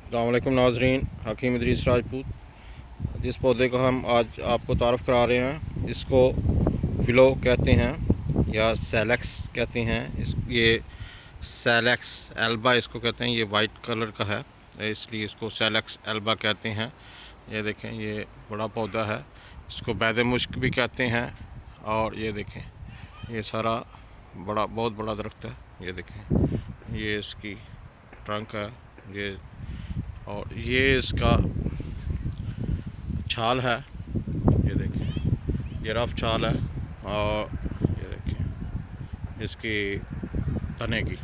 अस्सलाम वालेकुम नाज़रीन, हकीम इदरीस राजपूत। जिस पौधे का हम आज आपको तारफ़ करा रहे हैं इसको विलो कहते हैं या सैलेक्स कहते हैं। ये सैलेक्स एल्बा इसको कहते हैं। ये वाइट कलर का है इसलिए इसको सैलेक्स एल्बा कहते हैं। ये देखें, ये बड़ा पौधा है, इसको बैद मुश्क भी कहते हैं। और ये देखें, ये सारा बहुत बड़ा दरख्त है। ये देखें, ये इसकी ट्रंक है, ये और ये इसका छाल है। ये देखें, ये रफ छाल है। और ये देखें इसकी तने की।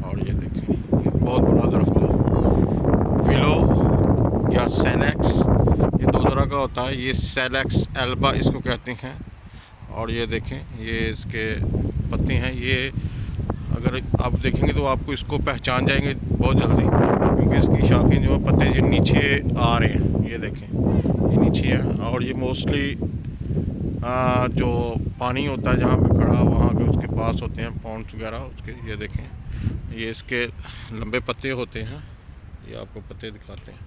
और ये देखें, ये बहुत बड़ा दरख्त है। विलो या सैलेक्स ये दो तरह का होता है। ये सैलेक्स एल्बा इसको कहते हैं। और ये देखें, ये इसके पत्ते हैं। ये अगर आप देखेंगे तो आपको इसको पहचान जाएंगे बहुत जल्दी, क्योंकि इसकी शाखें जो पत्ते जो नीचे आ रहे हैं। ये देखें, ये नीचे हैं। और ये मोस्टली जो पानी होता है जहाँ पे खड़ा वहाँ के उसके पास होते हैं, पॉन्ड्स वगैरह उसके। ये देखें, ये इसके लंबे पत्ते होते हैं। ये आपको पत्ते दिखाते हैं,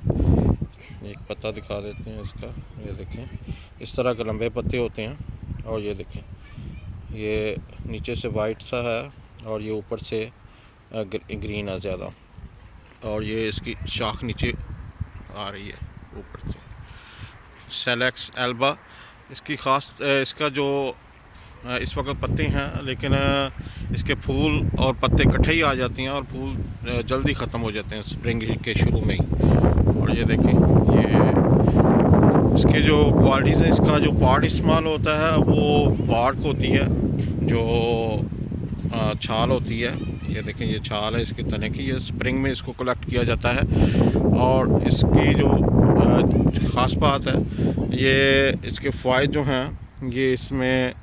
एक पत्ता दिखा देते हैं इसका। ये देखें, इस तरह के लंबे पत्ते होते हैं। और ये देखें, ये नीचे से वाइट सा है और ये ऊपर से ग्रीन है ज़्यादा। और ये इसकी शाख नीचे आ रही है ऊपर से। सैलेक्स एल्बा इसकी ख़ास इसका जो इस वक्त पत्ते हैं, लेकिन इसके फूल और पत्ते इकट्ठे ही आ जाते हैं और फूल जल्दी ख़त्म हो जाते हैं स्प्रिंग के शुरू में ही। और ये देखें, ये इसके जो क्वालिटीज़ हैं, इसका जो पार्ट इस्तेमाल होता है वो बार्क होती है, जो छाल होती है। ये देखें, ये छाल है इसके तने की। ये स्प्रिंग में इसको कलेक्ट किया जाता है। और इसकी जो ख़ास बात है, ये इसके फ़ायदे जो हैं, ये इसमें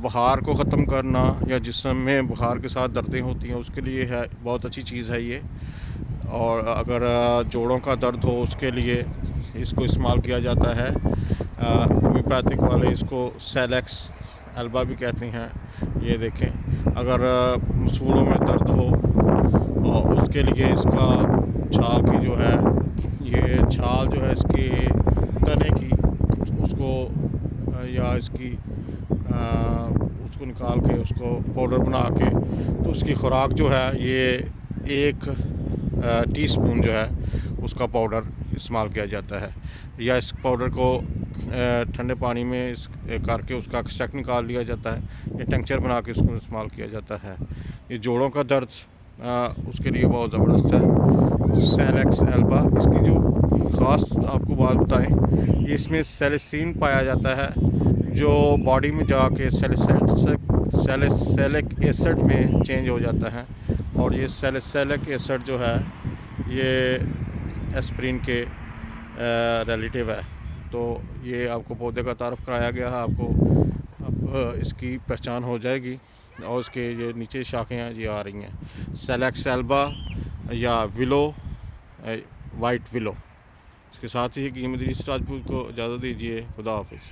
बुखार को ख़त्म करना या जिस्म में बुखार के साथ दर्दें होती हैं उसके लिए है, बहुत अच्छी चीज़ है ये। और अगर जोड़ों का दर्द हो उसके लिए इसको इस्तेमाल किया जाता है। होम्योपैथिक वाले इसको सैलेक्स एल्बा भी कहते हैं। ये देखें, अगर मसूड़ों में दर्द हो और उसके लिए इसका छाल की जो है, ये छाल जो है इसकी तने की, उसको या इसकी उसको निकाल के उसको पाउडर बना के, तो उसकी खुराक जो है ये 1 टीस्पून जो है उसका पाउडर इस्तेमाल किया जाता है। या इस पाउडर को ठंडे पानी में इस करके उसका एक्सट्रैक्ट निकाल लिया जाता है। ये टिंक्चर बना के इसको इस्तेमाल किया जाता है। ये जोड़ों का दर्द उसके लिए बहुत ज़बरदस्त है। सैलेक्स एल्बा इसकी जो ख़ास आपको बात बताएं, ये इसमें सेलेसिन पाया जाता है जो बॉडी में जाके सैलिसिलिक एसिड में चेंज हो जाता है। और ये सैलिसिलिक एसिड जो है ये एस्प्रिन के रिलेटिव है। तो ये आपको पौधे का तारफ़ कराया गया है। आपको अब इसकी पहचान हो जाएगी। और इसके ये नीचे शाखें हैं, ये आ रही हैं सैलेक्स एल्बा या विलो, वाइट विलो। इसके साथ ही कीमती राजपूत को इजाज़त दीजिए। खुदा हाफिज़।